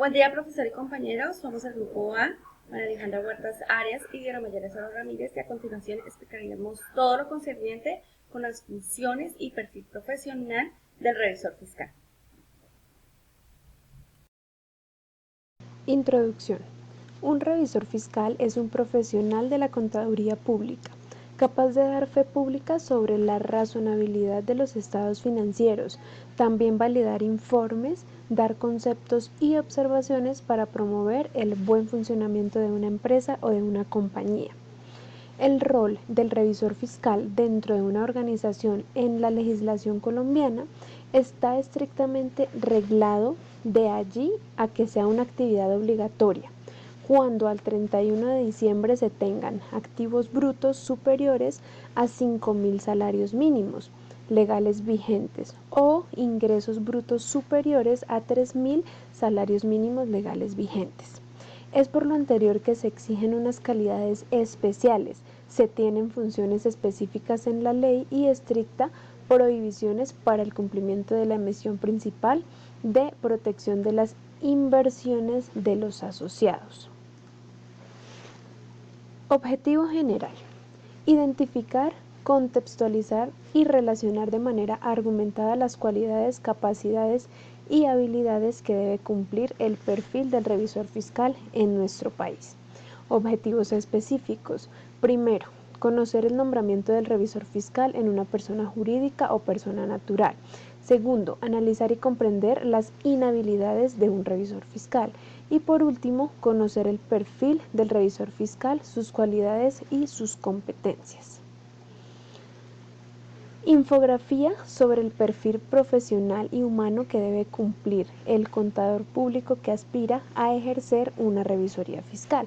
Buen día, profesor y compañeros. Somos el grupo A, María Alejandra Huertas Arias y Diana Mayara Saro Ramírez, y a continuación explicaremos todo lo concerniente con las funciones y perfil profesional del revisor fiscal. Introducción. Un revisor fiscal es un profesional de la contaduría pública, capaz de dar fe pública sobre la razonabilidad de los estados financieros, también validar informes, dar conceptos y observaciones para promover el buen funcionamiento de una empresa o de una compañía. El rol del revisor fiscal dentro de una organización en la legislación colombiana está estrictamente reglado de allí a que sea una actividad obligatoria, cuando al 31 de diciembre se tengan activos brutos superiores a 5.000 salarios mínimos legales vigentes o ingresos brutos superiores a 3.000 salarios mínimos legales vigentes. Es por lo anterior que se exigen unas calidades especiales, se tienen funciones específicas en la ley y estricta prohibiciones para el cumplimiento de la misión principal de protección de las inversiones de los asociados. Objetivo general: identificar, contextualizar y relacionar de manera argumentada las cualidades, capacidades y habilidades que debe cumplir el perfil del revisor fiscal en nuestro país. Objetivos específicos: primero, conocer el nombramiento del revisor fiscal en una persona jurídica o persona natural. Segundo, analizar y comprender las inhabilidades de un revisor fiscal. Y por último, conocer el perfil del revisor fiscal, sus cualidades y sus competencias. Infografía sobre el perfil profesional y humano que debe cumplir el contador público que aspira a ejercer una revisoría fiscal.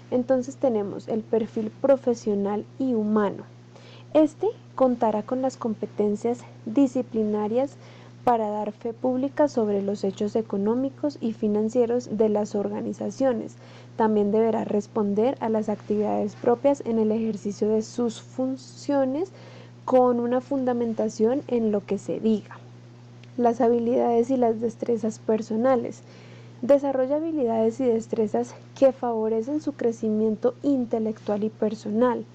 Entonces tenemos el perfil profesional y humano. Este contará con las competencias disciplinarias para dar fe pública sobre los hechos económicos y financieros de las organizaciones. También deberá responder a las actividades propias en el ejercicio de sus funciones con una fundamentación en lo que se diga. Las habilidades y las destrezas personales. Desarrolla habilidades y destrezas que favorecen su crecimiento intelectual y personal.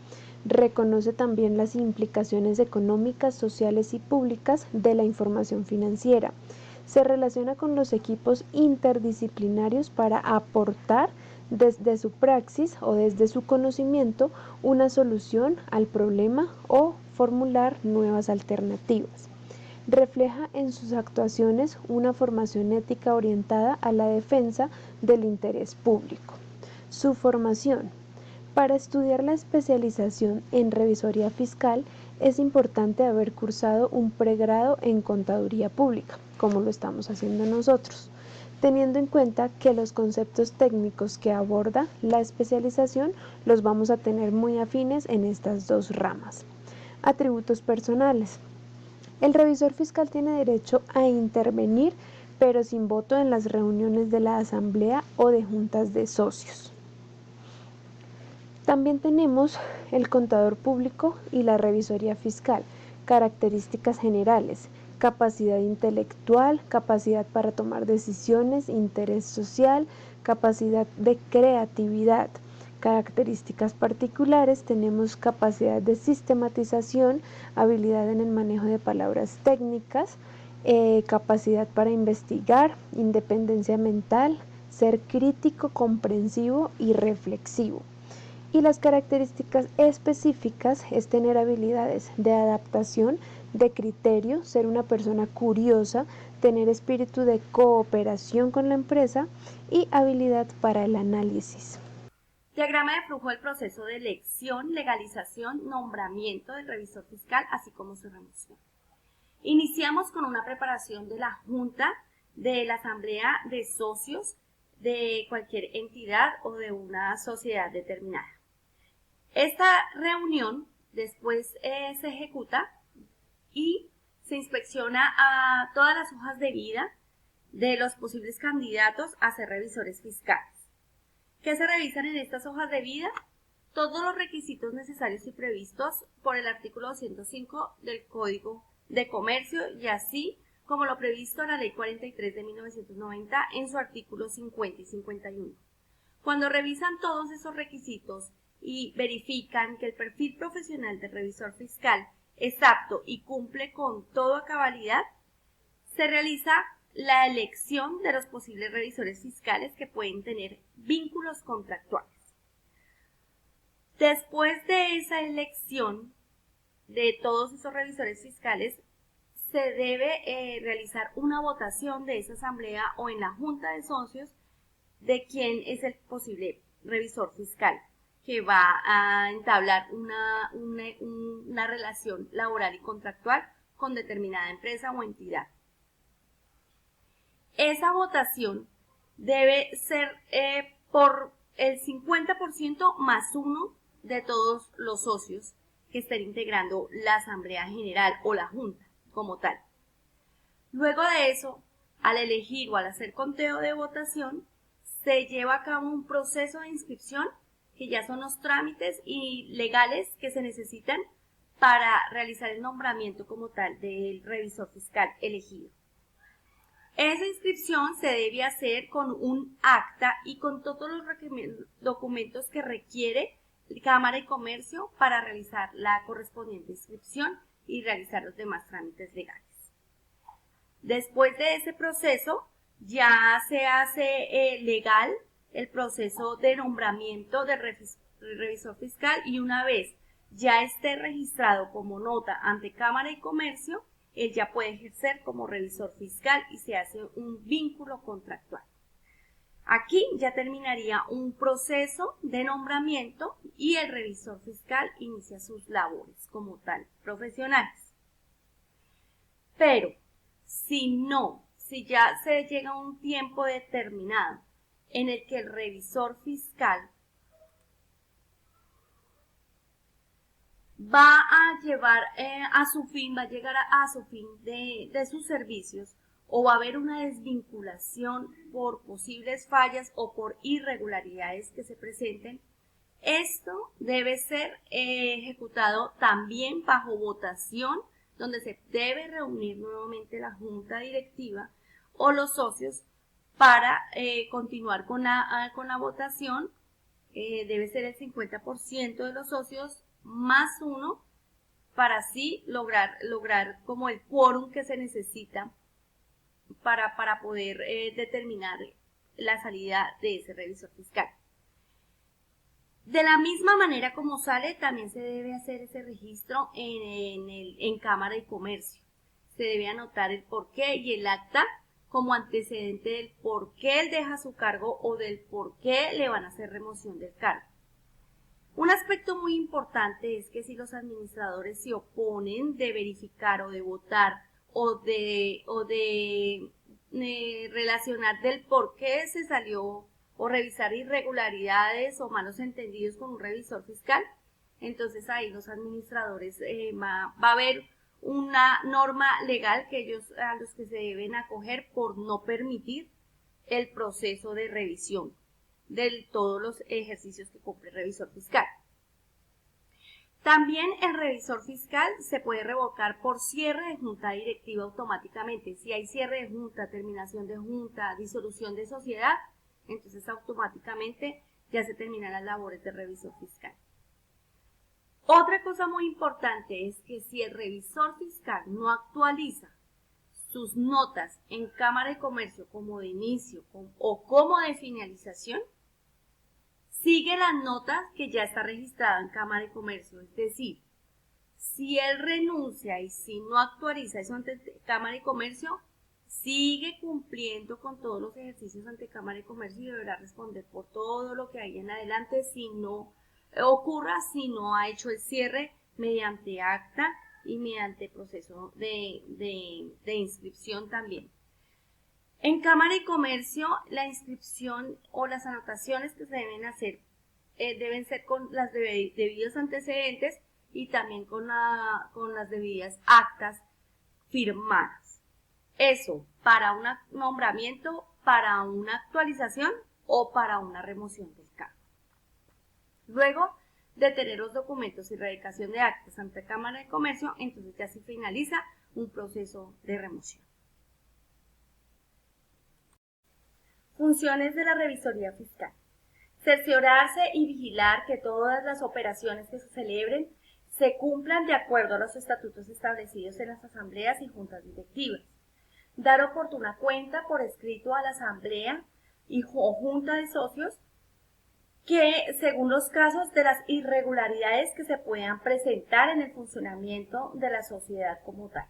Reconoce también las implicaciones económicas, sociales y públicas de la información financiera. Se relaciona con los equipos interdisciplinarios para aportar desde su praxis o desde su conocimiento una solución al problema o formular nuevas alternativas. Refleja en sus actuaciones una formación ética orientada a la defensa del interés público. Su formación. Para estudiar la especialización en revisoría fiscal es importante haber cursado un pregrado en contaduría pública, como lo estamos haciendo nosotros, teniendo en cuenta que los conceptos técnicos que aborda la especialización los vamos a tener muy afines en estas dos ramas. Atributos personales. El revisor fiscal tiene derecho a intervenir, pero sin voto en las reuniones de la asamblea o de juntas de socios. También tenemos el contador público y la revisoría fiscal. Características generales: capacidad intelectual, capacidad para tomar decisiones, interés social, capacidad de creatividad. Características particulares: tenemos capacidad de sistematización, habilidad en el manejo de palabras técnicas, capacidad para investigar, independencia mental, ser crítico, comprensivo y reflexivo. Y las características específicas es tener habilidades de adaptación, de criterio, ser una persona curiosa, tener espíritu de cooperación con la empresa y habilidad para el análisis. Diagrama de flujo del proceso de elección, legalización, nombramiento del revisor fiscal, así como su remoción. Iniciamos con una preparación de la junta de la asamblea de socios de cualquier entidad o de una sociedad determinada. Esta reunión después se ejecuta y se inspecciona a todas las hojas de vida de los posibles candidatos a ser revisores fiscales. ¿Qué se revisan en estas hojas de vida? Todos los requisitos necesarios y previstos por el artículo 205 del Código de Comercio, y así como lo previsto en la Ley 43 de 1990 en su artículo 50 y 51. Cuando revisan todos esos requisitos y verifican que el perfil profesional del revisor fiscal es apto y cumple con toda cabalidad, se realiza la elección de los posibles revisores fiscales que pueden tener vínculos contractuales. Después de esa elección de todos esos revisores fiscales, se debe realizar una votación de esa asamblea o en la junta de socios de quién es el posible revisor fiscal que va a entablar una relación laboral y contractual con determinada empresa o entidad. Esa votación debe ser por el 50% más uno de todos los socios que estén integrando la asamblea general o la junta como tal. Luego de eso, al elegir o al hacer conteo de votación, se lleva a cabo un proceso de inscripción, que ya son los trámites legales que se necesitan para realizar el nombramiento como tal del revisor fiscal elegido. Esa inscripción se debe hacer con un acta y con todos los documentos que requiere Cámara de Comercio para realizar la correspondiente inscripción y realizar los demás trámites legales. Después de ese proceso, ya se hace legal el proceso de nombramiento del revisor fiscal y una vez ya esté registrado como nota ante Cámara de Comercio, él ya puede ejercer como revisor fiscal y se hace un vínculo contractual. Aquí ya terminaría un proceso de nombramiento y el revisor fiscal inicia sus labores como tal profesionales. Pero si ya se llega a un tiempo determinado en el que el revisor fiscal va a llevar a llegar a su fin de sus servicios, o va a haber una desvinculación por posibles fallas o por irregularidades que se presenten, esto debe ser ejecutado también bajo votación, donde se debe reunir nuevamente la junta directiva o los socios para continuar con la votación. Debe ser el 50% de los socios más uno para así lograr como el quórum que se necesita para poder determinar la salida de ese revisor fiscal. De la misma manera como sale, también se debe hacer ese registro en Cámara de Comercio. Se debe anotar el porqué y el acta como antecedente del por qué él deja su cargo o del por qué le van a hacer remoción del cargo. Un aspecto muy importante es que si los administradores se oponen de verificar o de votar o de relacionar del por qué se salió o revisar irregularidades o malos entendidos con un revisor fiscal, entonces ahí los administradores va a haber una norma legal a los que se deben acoger por no permitir el proceso de revisión de todos los ejercicios que cumple el revisor fiscal. También el revisor fiscal se puede revocar por cierre de junta directiva automáticamente. Si hay cierre de junta, terminación de junta, disolución de sociedad, entonces automáticamente ya se terminan las labores del revisor fiscal. Otra cosa muy importante es que si el revisor fiscal no actualiza sus notas en Cámara de Comercio como de inicio o como de finalización, sigue las notas que ya está registrada en Cámara de Comercio. Es decir, si él renuncia y si no actualiza eso ante Cámara de Comercio, sigue cumpliendo con todos los ejercicios ante Cámara de Comercio y deberá responder por todo lo que hay en adelante si no ha hecho el cierre mediante acta y mediante proceso de inscripción también. En Cámara de Comercio, la inscripción o las anotaciones que se deben hacer deben ser con las debidos antecedentes y también con las debidas actas firmadas. Eso para un nombramiento, para una actualización o para una remoción del cargo. Luego de tener los documentos y radicación de actas ante Cámara de Comercio, entonces ya se finaliza un proceso de remoción. Funciones de la revisoría fiscal. Cerciorarse y vigilar que todas las operaciones que se celebren se cumplan de acuerdo a los estatutos establecidos en las asambleas y juntas directivas. Dar oportuna cuenta por escrito a la asamblea o junta de socios que, según los casos, de las irregularidades que se puedan presentar en el funcionamiento de la sociedad como tal.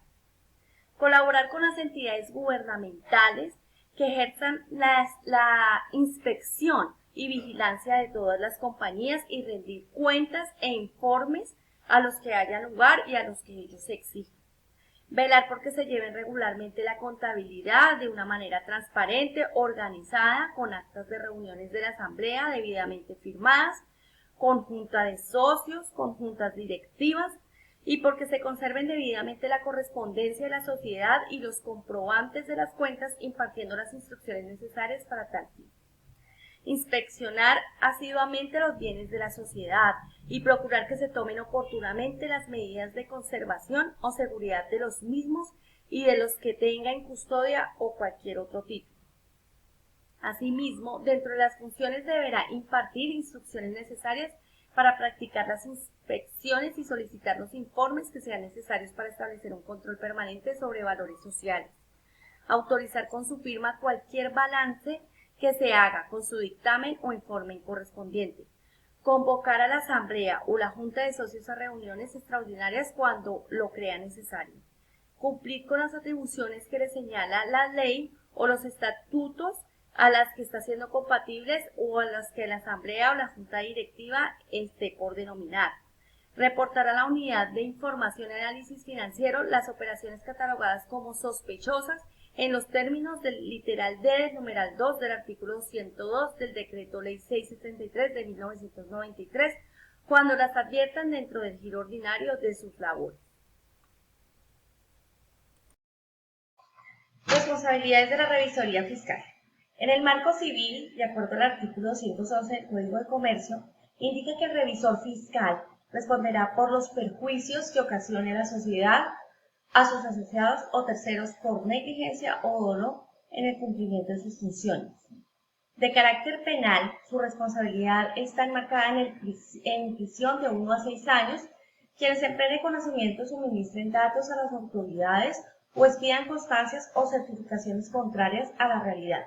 Colaborar con las entidades gubernamentales que ejerzan la inspección y vigilancia de todas las compañías y rendir cuentas e informes a los que haya lugar y a los que ellos exijan. Velar porque se lleven regularmente la contabilidad de una manera transparente, organizada, con actas de reuniones de la asamblea debidamente firmadas, con junta de socios, con juntas directivas, y porque se conserven debidamente la correspondencia de la sociedad y los comprobantes de las cuentas, impartiendo las instrucciones necesarias para tal fin. Inspeccionar asiduamente los bienes de la sociedad y procurar que se tomen oportunamente las medidas de conservación o seguridad de los mismos y de los que tenga en custodia o cualquier otro título. Asimismo, dentro de las funciones deberá impartir instrucciones necesarias para practicar las inspecciones y solicitar los informes que sean necesarios para establecer un control permanente sobre valores sociales. Autorizar con su firma cualquier balance que se haga con su dictamen o informe correspondiente. Convocar a la asamblea o la junta de socios a reuniones extraordinarias cuando lo crea necesario. Cumplir con las atribuciones que le señala la ley o los estatutos a las que está siendo compatibles o a las que la asamblea o la junta directiva esté por denominar. Reportar a la unidad de información y análisis financiero las operaciones catalogadas como sospechosas en los términos del literal D del numeral 2 del artículo 102 del decreto ley 673 de 1993, cuando las adviertan dentro del giro ordinario de sus labores. Responsabilidades de la revisoría fiscal. En el marco civil, de acuerdo al artículo 211 del Código de Comercio, indica que el revisor fiscal responderá por los perjuicios que ocasione a la sociedad, a sus asociados o terceros por negligencia o dolo en el cumplimiento de sus funciones. De carácter penal, su responsabilidad está enmarcada en prisión de 1 a 6 años, quienes en pleno conocimiento suministren datos a las autoridades o expidan constancias o certificaciones contrarias a la realidad,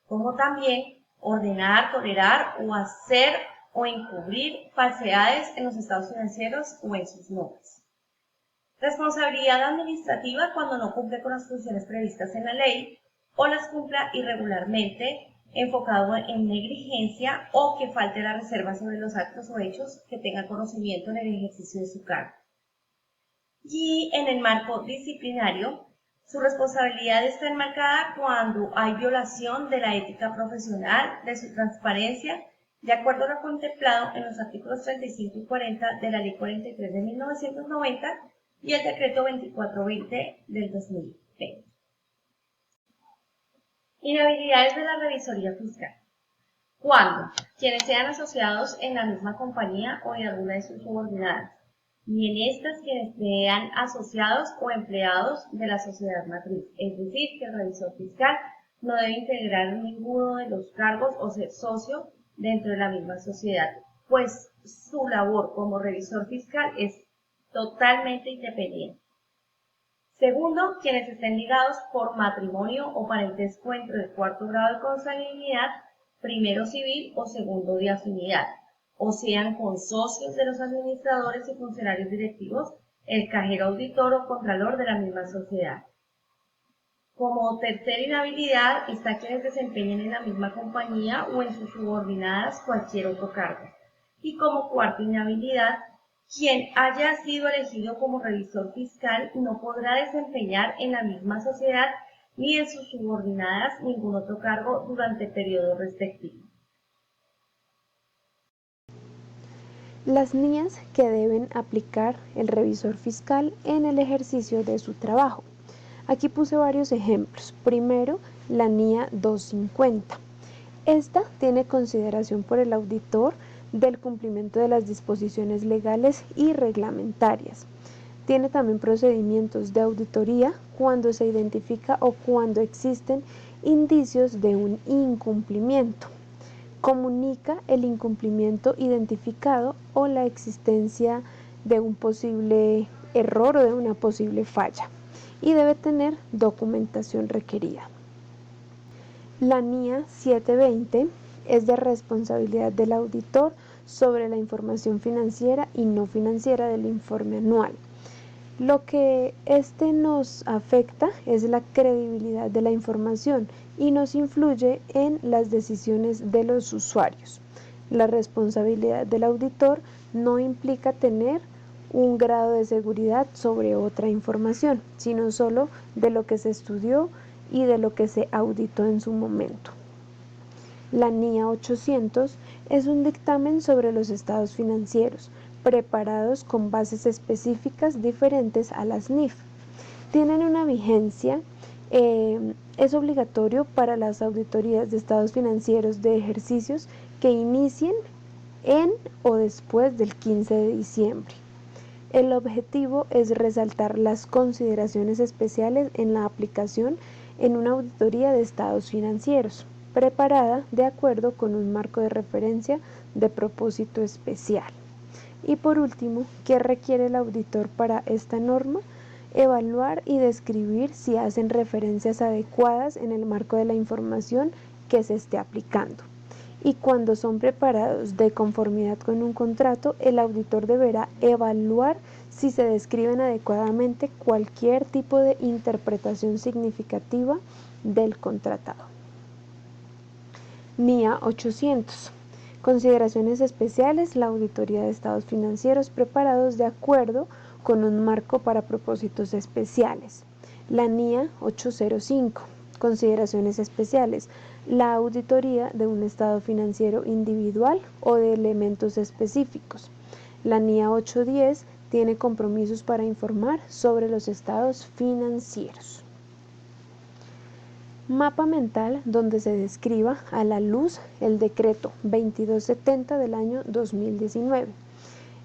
como también ordenar, tolerar o hacer o encubrir falsedades en los estados financieros o en sus notas. Responsabilidad administrativa cuando no cumple con las funciones previstas en la ley o las cumpla irregularmente, enfocado en negligencia o que falte la reserva sobre los actos o hechos que tenga conocimiento en el ejercicio de su cargo. Y en el marco disciplinario, su responsabilidad está enmarcada cuando hay violación de la ética profesional, de su transparencia, de acuerdo a lo contemplado en los artículos 35 y 40 de la Ley 43 de 1990 y el Decreto 2420 del 2020. Inhabilidades de la revisoría fiscal. Cuando quienes sean asociados en la misma compañía o en alguna de sus subordinadas, y en estas quienes sean asociados o empleados de la sociedad matriz, es decir, que el revisor fiscal no debe integrar ninguno de los cargos o ser socio dentro de la misma sociedad, pues su labor como revisor fiscal es totalmente independiente. Segundo, quienes estén ligados por matrimonio o parentesco entre el 4º grado de consanguinidad, primero civil o segundo de afinidad, o sean consocios de los administradores y funcionarios directivos, el cajero auditor o contralor de la misma sociedad. Como tercera inhabilidad está quienes desempeñen en la misma compañía o en sus subordinadas cualquier otro cargo. Y como cuarta inhabilidad, quien haya sido elegido como revisor fiscal no podrá desempeñar en la misma sociedad ni en sus subordinadas ningún otro cargo durante el periodo respectivo. Las NIAs que deben aplicar el revisor fiscal en el ejercicio de su trabajo. Aquí puse varios ejemplos. Primero, la NIA 250. Esta tiene consideración por el auditor del cumplimiento de las disposiciones legales y reglamentarias. Tiene también procedimientos de auditoría cuando se identifica o cuando existen indicios de un incumplimiento. Comunica el incumplimiento identificado o la existencia de un posible error o de una posible falla y debe tener documentación requerida. La NIA 720 es de responsabilidad del auditor sobre la información financiera y no financiera del informe anual. Lo que nos afecta es la credibilidad de la información y nos influye en las decisiones de los usuarios. La responsabilidad del auditor no implica tener un grado de seguridad sobre otra información, sino solo de lo que se estudió y de lo que se auditó en su momento. La NIA 800 es un dictamen sobre los estados financieros, preparados con bases específicas diferentes a las NIF. Tienen una vigencia, es obligatorio para las auditorías de estados financieros de ejercicios que inicien en o después del 15 de diciembre. El objetivo es resaltar las consideraciones especiales en la aplicación en una auditoría de estados financieros, preparada de acuerdo con un marco de referencia de propósito especial. Y por último, ¿qué requiere el auditor para esta norma? Evaluar y describir si hacen referencias adecuadas en el marco de la información que se esté aplicando. Y cuando son preparados de conformidad con un contrato, el auditor deberá evaluar si se describen adecuadamente cualquier tipo de interpretación significativa del contratado. NIA 800. Consideraciones especiales, la auditoría de estados financieros preparados de acuerdo con un marco para propósitos especiales. La NIA 805. Consideraciones especiales, la auditoría de un estado financiero individual o de elementos específicos. La NIA 810 tiene compromisos para informar sobre los estados financieros. Mapa mental donde se describa a la luz el decreto 2270 del año 2019.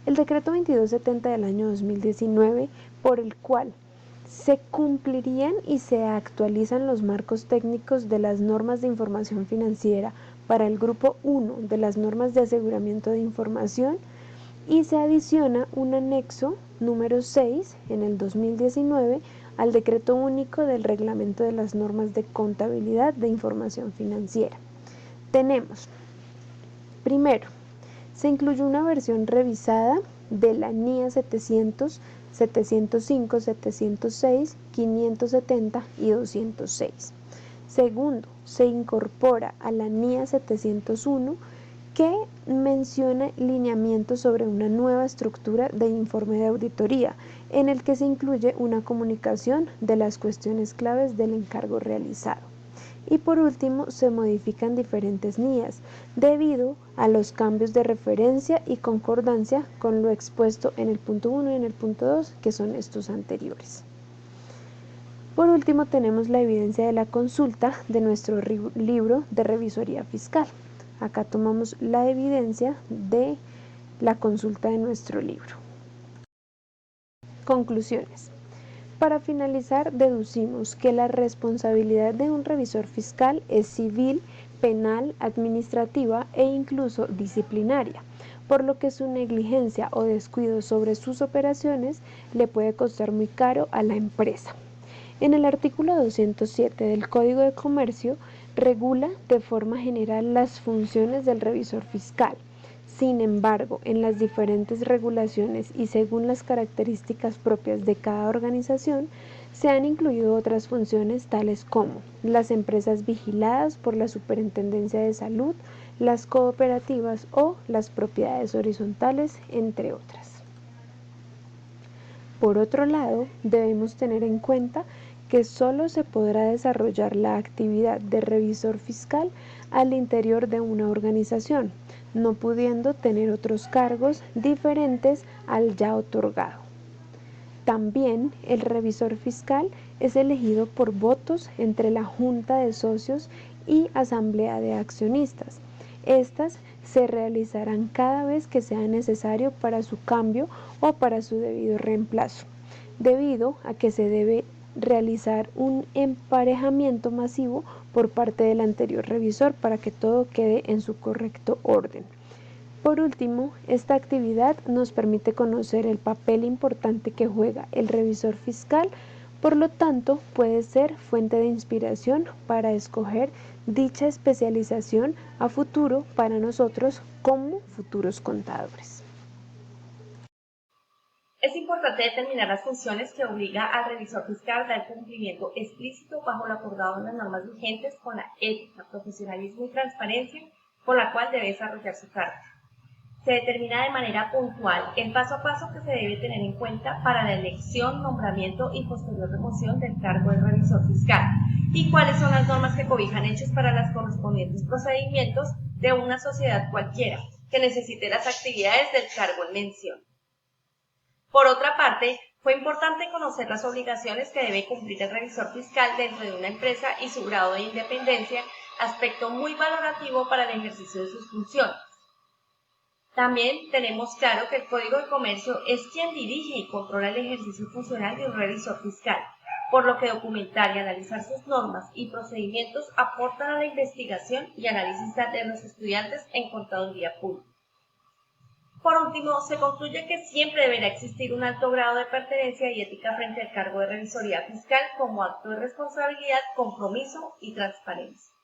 El decreto 2270 del año 2019, por el cual se cumplirían y se actualizan los marcos técnicos de las normas de información financiera para el grupo 1 de las normas de aseguramiento de información y se adiciona un anexo número 6 en el 2019 al decreto único del reglamento de las normas de contabilidad de información financiera. Tenemos, primero, se incluyó una versión revisada de la NIA 700, 705, 706, 570 y 206. Segundo, se incorpora a la NIA 701 que menciona lineamientos sobre una nueva estructura de informe de auditoría, en el que se incluye una comunicación de las cuestiones claves del encargo realizado. Y por último, se modifican diferentes NIAs debido a los cambios de referencia y concordancia con lo expuesto en el punto 1 y en el punto 2, que son estos anteriores. Por último, tenemos la evidencia de la consulta de nuestro libro de revisoría fiscal. Acá tomamos la evidencia de la consulta de nuestro libro. Conclusiones. Para finalizar, deducimos que la responsabilidad de un revisor fiscal es civil, penal, administrativa e incluso disciplinaria, por lo que su negligencia o descuido sobre sus operaciones le puede costar muy caro a la empresa. En el artículo 207 del Código de Comercio regula de forma general las funciones del revisor fiscal. Sin embargo, en las diferentes regulaciones y según las características propias de cada organización, se han incluido otras funciones tales como las empresas vigiladas por la Superintendencia de Salud, las cooperativas o las propiedades horizontales, entre otras. Por otro lado, debemos tener en cuenta que solo se podrá desarrollar la actividad de revisor fiscal al interior de una organización, no pudiendo tener otros cargos diferentes al ya otorgado. También el revisor fiscal es elegido por votos entre la Junta de Socios y Asamblea de Accionistas. Estas se realizarán cada vez que sea necesario para su cambio o para su debido reemplazo, debido a que se debe realizar un emparejamiento masivo por parte del anterior revisor para que todo quede en su correcto orden. Por último, esta actividad nos permite conocer el papel importante que juega el revisor fiscal, por lo tanto puede ser fuente de inspiración para escoger dicha especialización a futuro para nosotros como futuros contadores. Es importante determinar las funciones que obliga al revisor fiscal a dar cumplimiento explícito bajo lo acordado en las normas vigentes con la ética, profesionalismo y transparencia por la cual debe desarrollar su cargo. Se determina de manera puntual el paso a paso que se debe tener en cuenta para la elección, nombramiento y posterior remoción del cargo de revisor fiscal y cuáles son las normas que cobijan hechos para los correspondientes procedimientos de una sociedad cualquiera que necesite las actividades del cargo en mención. Por otra parte, fue importante conocer las obligaciones que debe cumplir el revisor fiscal dentro de una empresa y su grado de independencia, aspecto muy valorativo para el ejercicio de sus funciones. También tenemos claro que el Código de Comercio es quien dirige y controla el ejercicio funcional de un revisor fiscal, por lo que documentar y analizar sus normas y procedimientos aportan a la investigación y análisis de los estudiantes en contaduría pública. Por último, se concluye que siempre deberá existir un alto grado de pertenencia y ética frente al cargo de revisoría fiscal como acto de responsabilidad, compromiso y transparencia.